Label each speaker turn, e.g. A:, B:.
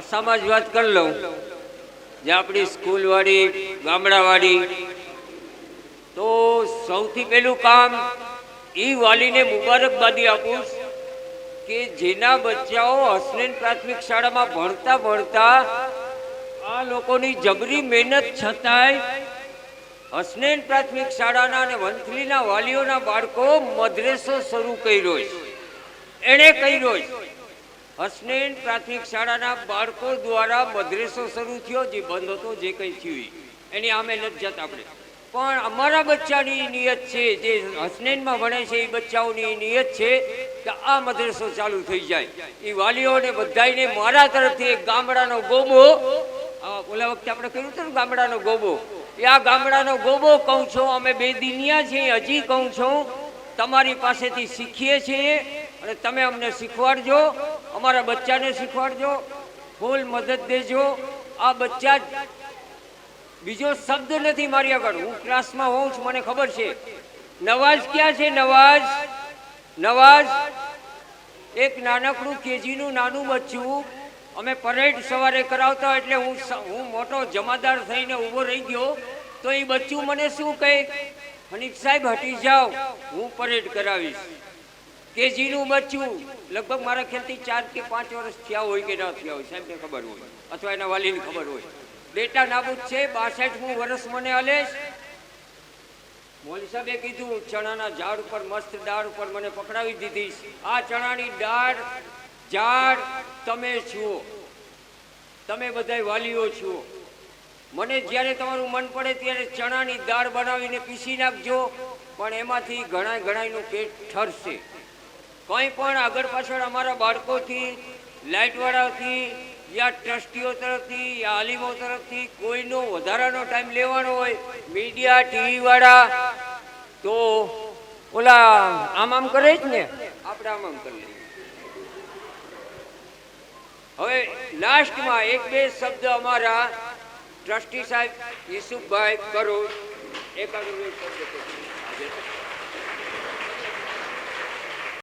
A: ભાષામાં જ વાત કરી લઉં, જે આપણી સ્કૂલવાળી ગામડાવાળી, તો સૌથી પહેલું કામ એ વાલીને મુબારકબાદી આપું કે જેના બચ્ચાઓ હસનેન પ્રાથમિક શાળામાં ભણતા ભણતા આ લોકોની જબરી મહેનત છતાંય હસનેન પ્રાથમિક શાળાના અને વંથલીના વાલીઓના બાળકો મદ્રેસો શરૂ કર્યો છે. એણે કર્યો છે. હસનેન પ્રાથમિક શાળાના બાળકો દ્વારા મદ્રેસો શરૂ થયો, જે બંધ હતો, જે કંઈ થયું એની આમે નથી જતા આપણે. પણ અમારા બચ્ચાની નિયત છે, જે હસનેનમાં ભણે છે એ બચ્ચાઓની નિયત છે કે આ મદ્રેસો ચાલુ થઈ જાય. એ વાલીઓને બધાને મારા તરફથી એક ગામડાનો ગોબો, ઓલા વખતે આપણે કહ્યું હતું ને ગામડાનો ગોબો, એ આ ગામડાનો ગોબો કહું છું. અમે બે દિનિયા છીએ, હજી કહું છું તમારી પાસેથી શીખીએ છીએ અને તમે અમને શીખવાડજો, અમારા બચ્ચાને શીખવાડજો, ફૂલ મદદ દેજો. આ બચ્ચા બીજો શબ્દ નથી મારી આગળ. હું ક્લાસમાં હોઉં છું, મને ખબર છે. નવાઝ ક્યાં છે? નવાઝ એક નાનકડું કેજીનું નાનું બચ્ચું અમે પરેડ સવારે કરાવતા, એટલે હું મોટો જમાદાર થઈને ઊભો રહી ગયો તો એ બચ્ચું મને શું કહે, હનીફ સાહેબ હટી જાઓ, હું પરેડ કરાવીશ. કેજીનું બચ્ચું લગભગ મારા ખ્યાલથી 4 કે 5 વર્ષ થયા હોય કે ના થયા હોય, સાહેબને ખબર હોય અથવા એના વાલીને ખબર હોય. બેટા નાબૂદ છે, 62મું વર્ષ મને હલેશ. મોલી સાહેબે કીધું ચણાના ઝાડ ઉપર, મસ્ત ડાળ ઉપર મને પકડાવી દીધી. આ ચણાની ડાળ ઝાડ તમે છો, તમે બધા વાલીઓ છો. મને જ્યારે તમારું મન પડે ત્યારે ચણાની દાળ બનાવીને પીસી નાખજો, પણ એમાંથી ઘણાયનું પેટ ઠરશે. કંઈ પણ આગળ પાછળ અમારા બાળકોથી, લાઇટવાળાથી, યા ટ્રસ્ટીઓ તરફથી, યા આલિમો તરફથી કોઈનો વધારાનો ટાઈમ લેવાનો હોય, મીડિયા ટીવીવાળા તો ઓલા આમ કરે જ ને, આપણે આમ કરી લઈએ. હવે લાસ્ટમાં એક બે શબ્દ અમારા ટ્રસ્ટી સાહેબ યુસુફભાઈ કરો, એકાદ શબ્દ